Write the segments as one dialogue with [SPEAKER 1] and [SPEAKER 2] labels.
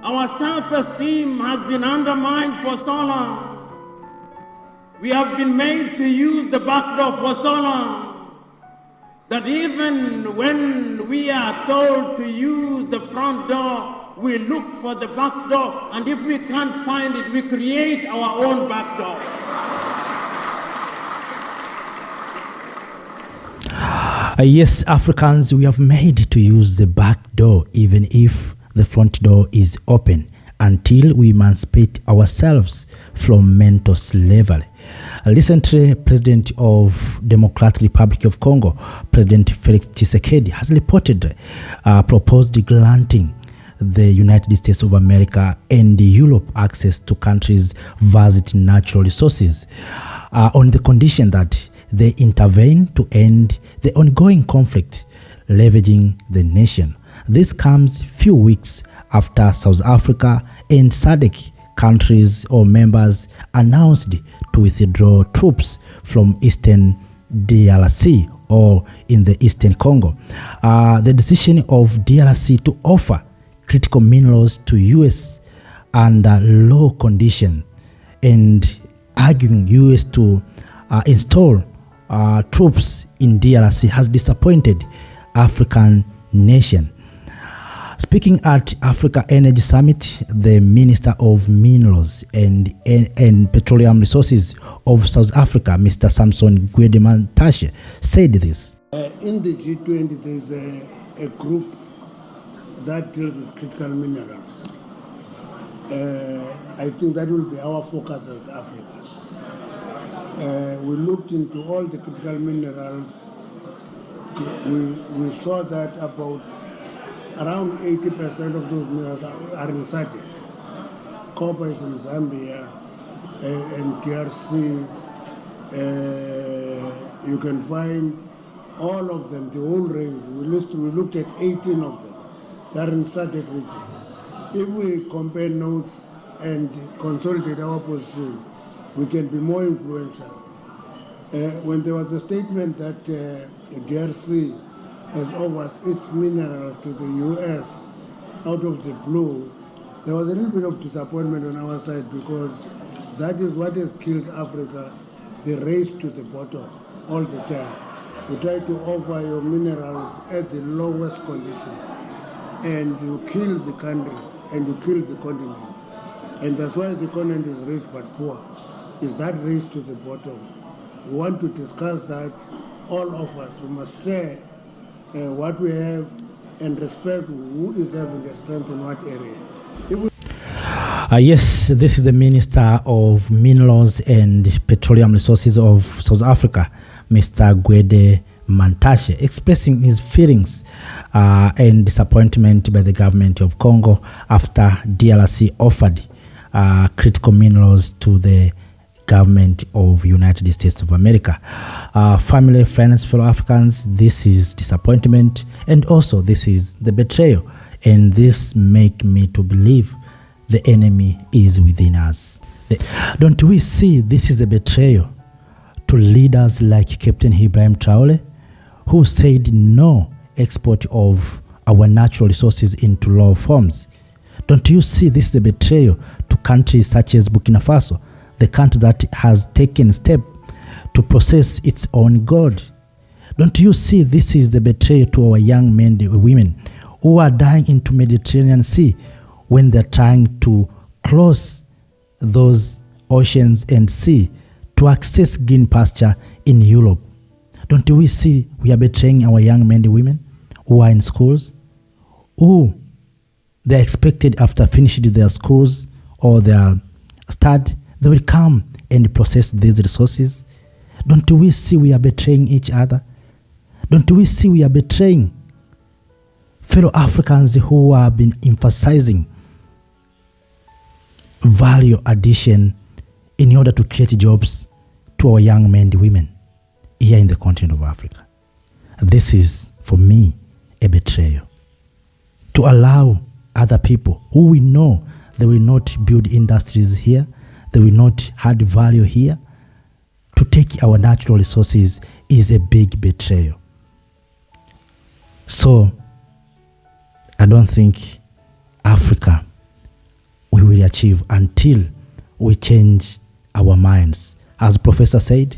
[SPEAKER 1] Our self-esteem has been undermined for so long. We have been made to use the back door for so long that even when we are told to use the front door, we look for the back door, and if we can't find it, we create our own back door.
[SPEAKER 2] Yes, Africans, we have made to use the back door even if the front door is open until we emancipate ourselves from mental slavery. Recently, President of Democratic Republic of Congo, President Felix Tshisekedi, has reported proposed granting the United States of America and Europe access to countries' vast natural resources on the condition that they intervene to end the ongoing conflict ravaging the nation. This comes few weeks after South Africa and SADC countries or members announced to withdraw troops from Eastern DRC or in the Eastern Congo. The decision of DRC to offer critical minerals to US under low condition and arguing US to install troops in DRC has disappointed African nation. Speaking at Africa Energy Summit, the Minister of Minerals and Petroleum Resources of South Africa, Mr. Samson Gwedemantashe, said this.
[SPEAKER 3] In the G20, there is a group that deals with critical minerals. I think that will be our focus as Africa. We looked into all the critical minerals. We saw that about around 80% of those minerals are in SADC. Copper is in Zambia and DRC. You can find all of them, the whole range. We looked at 18 of them. They are in SADC region. If we compare notes and consolidate our position, we can be more influential. When there was a statement that DRC has offered its minerals to the US out of the blue, there was a little bit of disappointment on our side because that is what has killed Africa, the race to the bottom all the time. You try to offer your minerals at the lowest conditions and you kill the country and you kill the continent. And that's why the continent is rich but poor. Is that race to the bottom. We want to discuss that, all of us. We must share what we have and respect who is having the strength in what area.
[SPEAKER 2] Yes, this is the Minister of Minerals and Petroleum Resources of South Africa, Mr. Gwedemantashe, expressing his feelings and disappointment by the government of Congo after DRC offered critical minerals to the government of United States of America. Family, friends, fellow Africans, this is disappointment and also this is the betrayal, and this make me to believe the enemy is within us. Don't we see this is a betrayal to leaders like Captain Ibrahim Traore, who said no export of our natural resources into low forms? Don't you see this is a betrayal to countries such as Burkina Faso, the country that has taken steps to process its own gold? Don't you see this is the betrayal to our young men and women who are dying into Mediterranean Sea when they're trying to cross those oceans and sea to access green pasture in Europe? Don't we see we are betraying our young men and women who are in schools, who they're expected after finishing their schools or their study, they will come and process these resources? Don't we see we are betraying each other? Don't we see we are betraying fellow Africans who have been emphasizing value addition in order to create jobs to our young men and women here in the continent of Africa? This is, for me, a betrayal. To allow other people who we know they will not build industries here, they will not add value here, to take our natural resources is a big betrayal. So, I don't think Africa achieve until we change our minds. As Professor said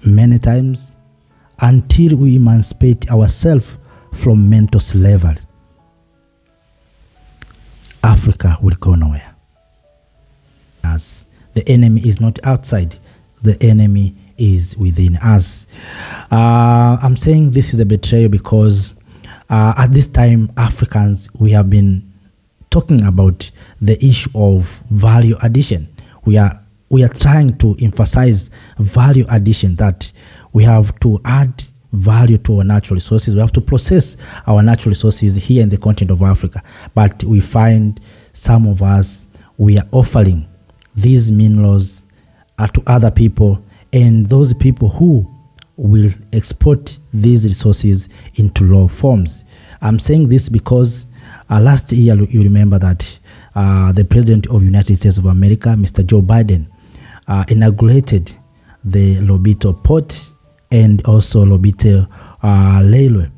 [SPEAKER 2] many times, until we emancipate ourselves from mental slavery, Africa will go nowhere. As the enemy is not outside, the enemy is within us. I'm saying this is a betrayal because at this time, Africans, we have been talking about the issue of value addition. We are trying to emphasize value addition, that we have to add value to our natural resources. We have to process our natural resources here in the continent of Africa. But we find some of us, we are offering these minerals to other people, and those people who will export these resources into raw forms. I'm saying this because last year, you remember that the President of the United States of America, Mr. Joe Biden, inaugurated the Lobito port and also Lobito Railway,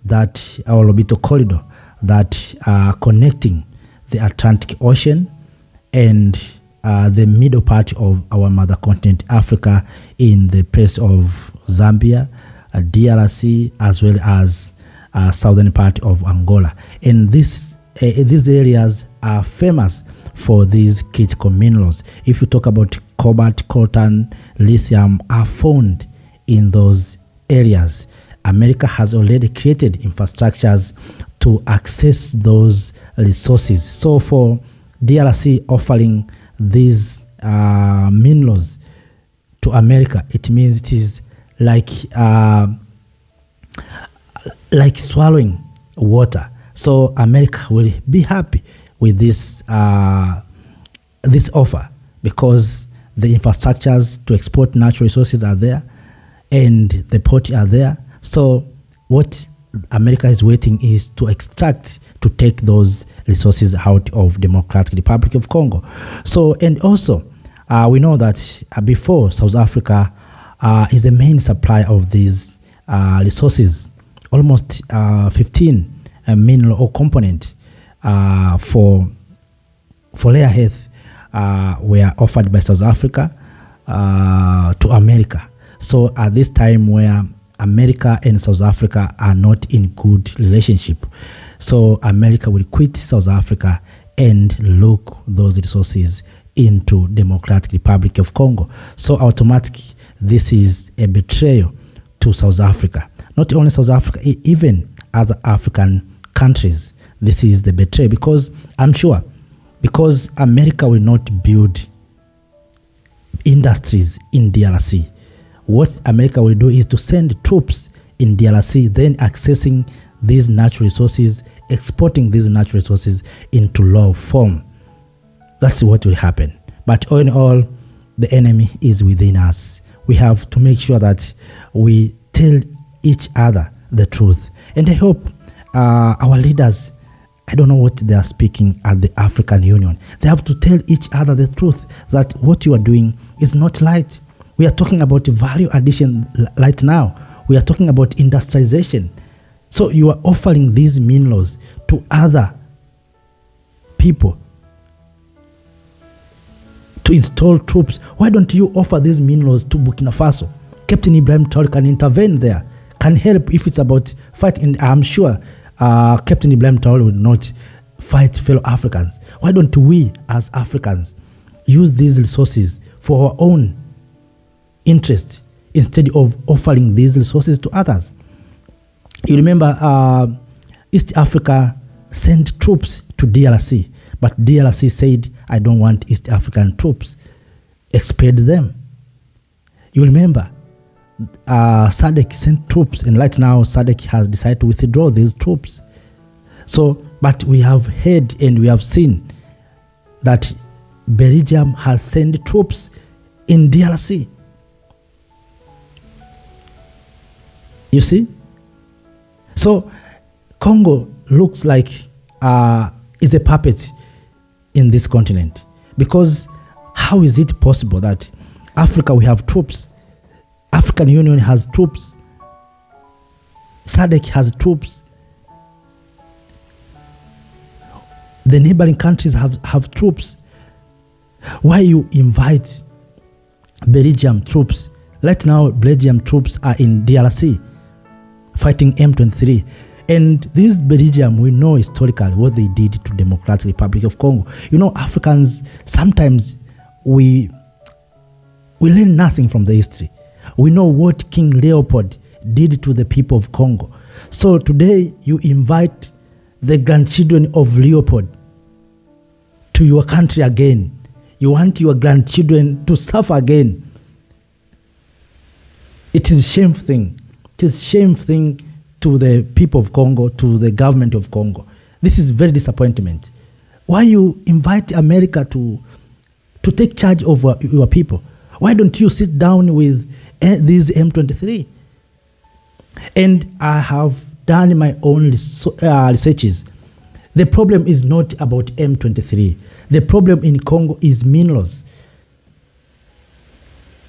[SPEAKER 2] that our Lobito corridor, that connecting the Atlantic Ocean and the middle part of our mother continent, Africa, in the place of Zambia, DRC, as well as southern part of Angola. And these areas are famous for these critical minerals. If you talk about cobalt, coltan, lithium, are found in those areas. America has already created infrastructures to access those resources. So for DRC offering these minerals to America, it means it is like swallowing water. So America will be happy with this this offer, because the infrastructures to export natural resources are there and the port are there. So what America is waiting is to extract, to take those resources out of Democratic Republic of Congo. So, and also we know that before, South Africa is the main supplier of these resources. Almost 15 mineral or component for rare earth were offered by South Africa to America. So at this time where America and South Africa are not in good relationship, so America will quit South Africa and look those resources into Democratic Republic of Congo. So automatically, this is a betrayal to South Africa. Not only South Africa, even other African countries, this is the betrayal, because I'm sure, because America will not build industries in DRC. What America will do is to send troops in DRC, then accessing these natural resources, exporting these natural resources into raw form. That's what will happen. But all in all, the enemy is within us. We have to make sure that we tell each other the truth. And I hope our leaders, I don't know what they are speaking at the African Union. They have to tell each other the truth, that what you are doing is not right. We are talking about value addition right now. We are talking about industrialization. So you are offering these minerals to other people to install troops. Why don't you offer these minerals to Burkina Faso? Captain Ibrahim Traore can intervene there, can help if it's about fighting. I'm sure Captain Ibrahim Traore will not fight fellow Africans. Why don't we as Africans use these resources for our own interest instead of offering these resources to others? You remember East Africa sent troops to DRC, but DRC said, I don't want East African troops. Expelled them. You remember SADC sent troops, and right now SADC has decided to withdraw these troops. So, but we have heard and we have seen that Belgium has sent troops in DRC. You see? So Congo looks like is a puppet in this continent, because how is it possible that Africa, we have troops, African Union has troops, SADC has troops, The neighboring countries have troops. Why you invite Belgium troops? Right now, Belgium troops are in DRC fighting M23. And this Belgium, we know historically what they did to Democratic Republic of Congo. You know, Africans, sometimes we learn nothing from the history. We know what King Leopold did to the people of Congo. So today, you invite the grandchildren of Leopold to your country again. You want your grandchildren to suffer again. It is a shameful thing. It is a shameful thing to the people of Congo, to the government of Congo. This is very disappointment. Why you invite America to take charge of your people? Why don't you sit down with these M23? And I have done my own researches. The problem is not about M23. The problem in Congo is minerals.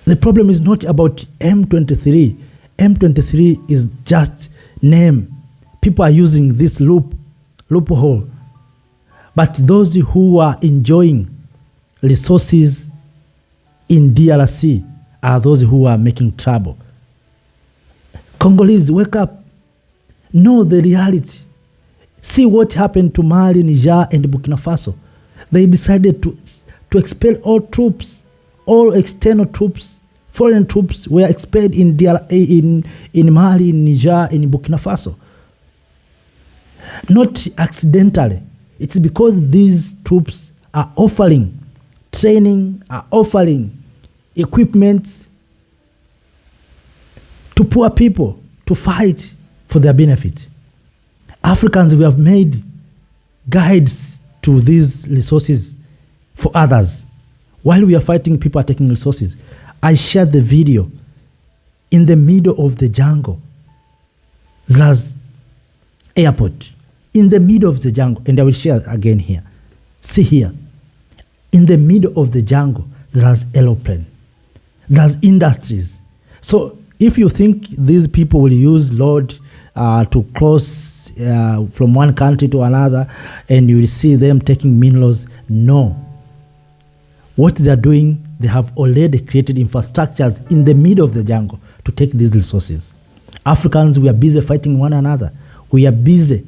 [SPEAKER 2] The problem is not about M23. M23 is just name. People are using this loophole. But those who are enjoying resources in DRC are those who are making trouble. Congolese, wake up. Know the reality. See what happened to Mali, Niger, and Burkina Faso. They decided to expel all troops, all external troops, foreign troops were expelled in Mali, in Niger, in Burkina Faso. Not accidentally. It's because these troops are offering training, are offering equipment to poor people to fight for their benefit. Africans, we have made guides to these resources for others. While we are fighting, people are taking resources. I shared the video. In the middle of the jungle, there's airport. In the middle of the jungle, and I will share again here. See here. In the middle of the jungle, there's aeroplane. There's industries. So if you think these people will use road to cross from one country to another, and you will see them taking minerals, no. What they are doing, they have already created infrastructures in the middle of the jungle to take these resources. Africans, we are busy fighting one another. We are busy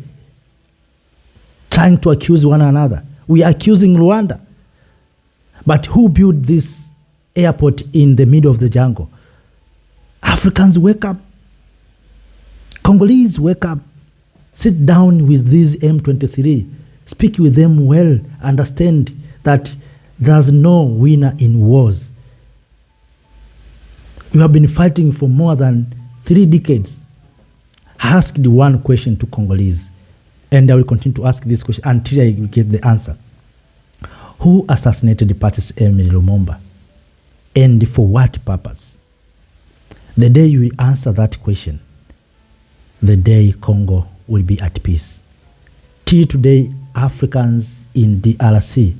[SPEAKER 2] trying to accuse one another. We are accusing Rwanda. But who built this airport in the middle of the jungle? Africans, wake up. Congolese, wake up. Sit down with these M23. Speak with them well. Understand that there's no winner in wars. You have been fighting for more than 3 decades. Ask the one question to Congolese, and I will continue to ask this question until I get the answer. Who assassinated the Patrice Emery Lumumba, and for what purpose? The day you will answer that question, the day Congo will be at peace. Till today, Africans in DRC,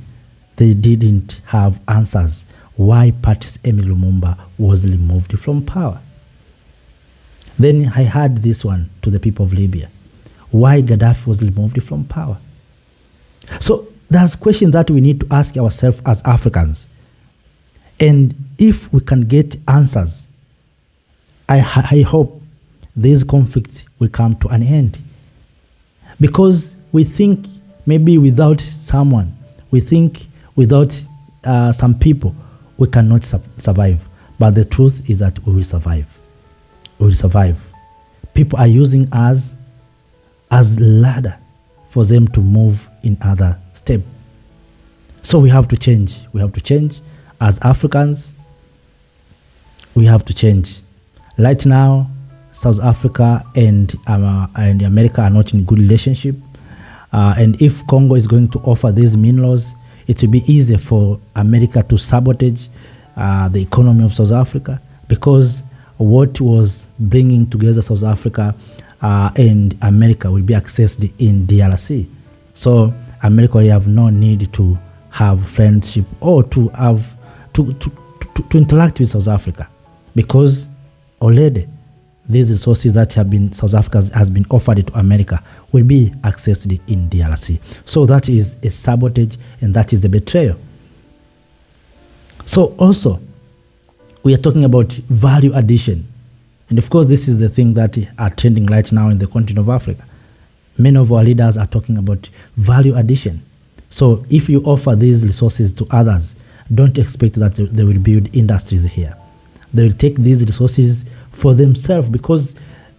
[SPEAKER 2] they didn't have answers why Patrice Emery Lumumba was removed from power. Then I had this one to the people of Libya. Why Gaddafi was removed from power? So there's questions that we need to ask ourselves as Africans. And if we can get answers, I hope this conflict will come to an end. Because we think maybe without someone, we think without some people, we cannot survive. But the truth is that we will survive. We will survive. People are using us as ladder for them to move in other steps. So we have to change. We have to change. As Africans, we have to change. Right now, South Africa and America are not in good relationship. And if Congo is going to offer these minerals, it will be easy for America to sabotage the economy of South Africa, because what was bringing together South Africa and America will be accessed in DRC. So America will have no need to have friendship or to have to interact with South Africa, because already these resources that have been South Africa has been offered to America will be accessed in DRC. So that is a sabotage, and that is a betrayal. So also, we are talking about value addition. And of course, this is the thing that are trending right now in the continent of Africa. Many of our leaders are talking about value addition. So if you offer these resources to others, don't expect that they will build industries here. They will take these resources for themselves, because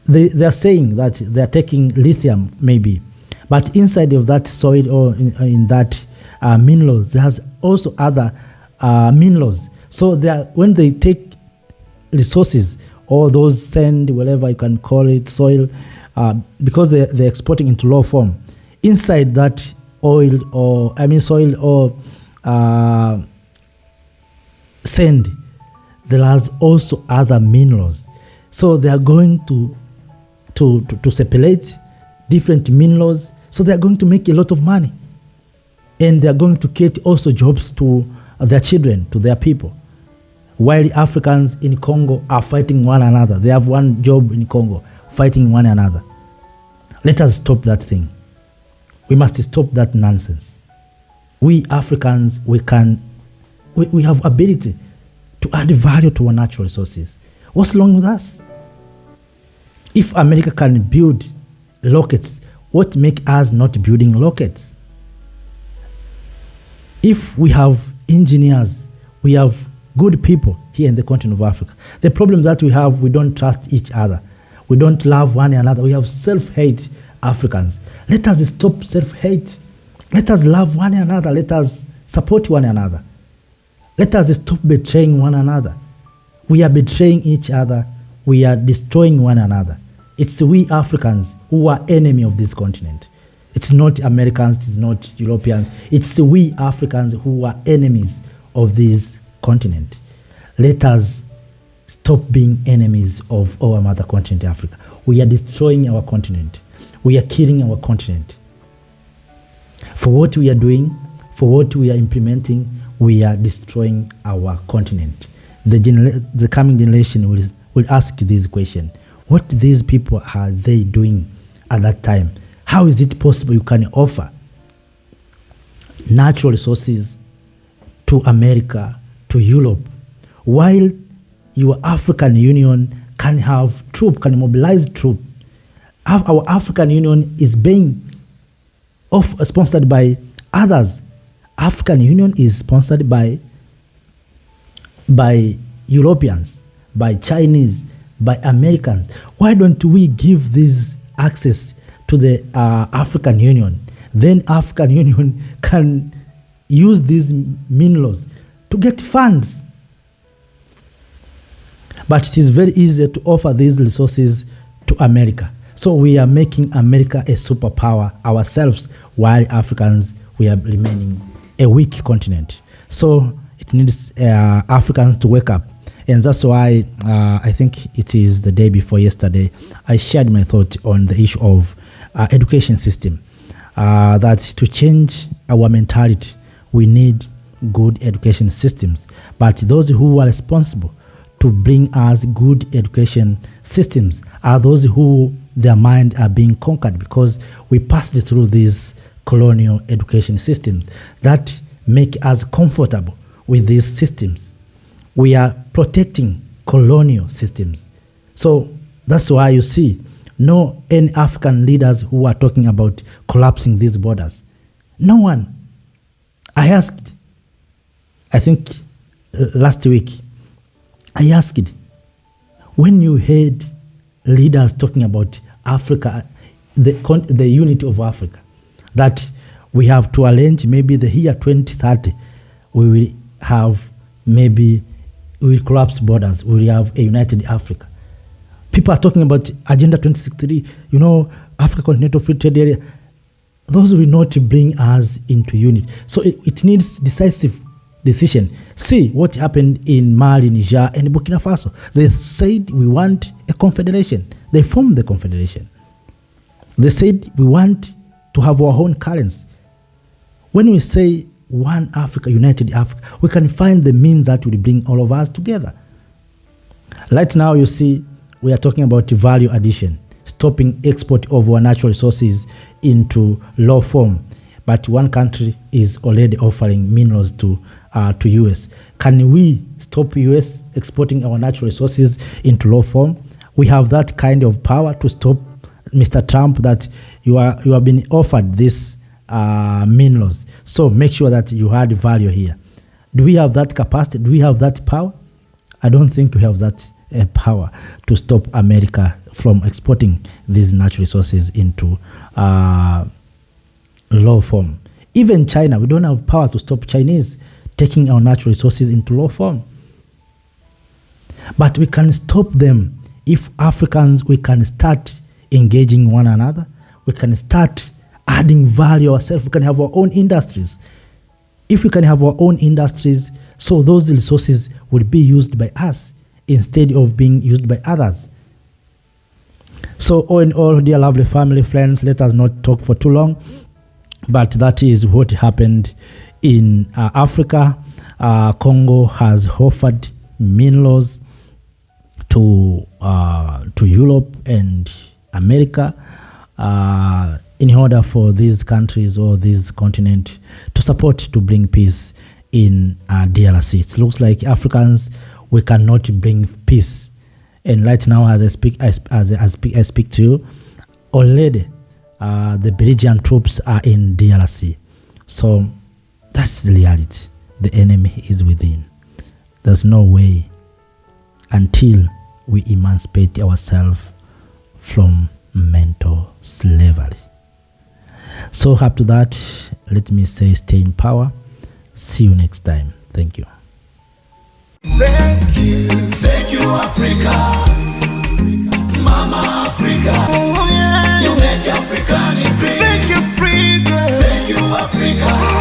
[SPEAKER 2] they are saying that they are taking lithium maybe, but inside of that soil or in that minerals, there's also other minerals. So when they take resources or those sand, whatever you can call it, soil, because they're exporting into low form, inside that soil or sand, there are also other minerals. So they are going to separate different minerals. So they are going to make a lot of money, and they are going to create also jobs to their children, to their people. While Africans in Congo are fighting one another, they have one job in Congo, fighting one another. Let us stop that thing. We must stop that nonsense. We Africans, we have ability to add value to our natural resources. What's wrong with us? If America can build rockets, what makes us not building rockets? If we have engineers, we have good people here in the continent of Africa. The problem that we have, we don't trust each other. We don't love one another. We have self-hate Africans. Let us stop self-hate. Let us love one another. Let us support one another. Let us stop betraying one another. We are betraying each other. We are destroying one another. It's we Africans who are enemy of this continent. It's not Americans, it's not Europeans. It's we Africans who are enemies of this continent. Let us stop being enemies of our mother continent, Africa. We are destroying our continent. We are killing our continent. For what we are doing, for what we are implementing, we are destroying our continent. The coming generation will ask this question: what these people are they doing at that time? How is it possible you can offer natural resources to America, to Europe, while your African Union can have troops, can mobilize troops? Our African Union is being sponsored by others. African Union is sponsored by Europeans, by Chinese, by Americans. Why don't we give this access to the African Union? Then African Union can use these minerals to get funds. But it is very easy to offer these resources to America. So we are making America a superpower ourselves, while Africans, we are remaining a weak continent. So it needs Africans to wake up. And that's why I think it is the day before yesterday, I shared my thought on the issue of education system. That to change our mentality, we need good education systems. But those who are responsible to bring us good education systems are those who their mind are being conquered, because we passed through these colonial education systems that make us comfortable with these systems. We are protecting colonial systems. So that's why you see any African leaders who are talking about collapsing these borders. No one. I asked, I think last week, I asked, when you heard leaders talking about Africa, the unity of Africa, that we have to arrange maybe the year 2030, we will have maybe, we will collapse borders, we will have a united Africa. People are talking about Agenda 2063, Africa Continental Free Trade Area. Those will not bring us into unity. So it needs decisive decision. See what happened in Mali, Niger, and Burkina Faso. They said we want a confederation. They formed the confederation. They said we want to have our own currency. When we say one Africa, united Africa, we can find the means that will bring all of us together. Right now, you see, we are talking about value addition, stopping export of our natural resources into low form. But one country is already offering minerals to US. Can we stop US exporting our natural resources into low form? We have that kind of power to stop Mr. Trump, that you have been offered this minerals. So make sure that you add value here. Do we have that capacity? Do we have that power? I don't think we have that power to stop America from exporting these natural resources into low form. Even China, we don't have power to stop Chinese taking our natural resources into low form. But we can stop them if Africans, we can start engaging one another. We can start adding value ourselves. We can have our own industries. If we can have our own industries, so those resources will be used by us instead of being used by others. So all in all, dear lovely family, friends, let us not talk for too long, but that is what happened in Africa. Congo has offered minerals to Europe and America in order for these countries or this continent to support, to bring peace in DRC. It looks like Africans, we cannot bring peace. And right now, as I speak to you, already the Belgian troops are in DRC. So that's the reality. The enemy is within. There's no way until we emancipate ourselves from mental slavery. So up to that, let me say, stay in power. See you next time. Thank you.
[SPEAKER 4] Thank you, Africa, Mama Africa. Oh, yeah. You make African great. Thank you, Africa.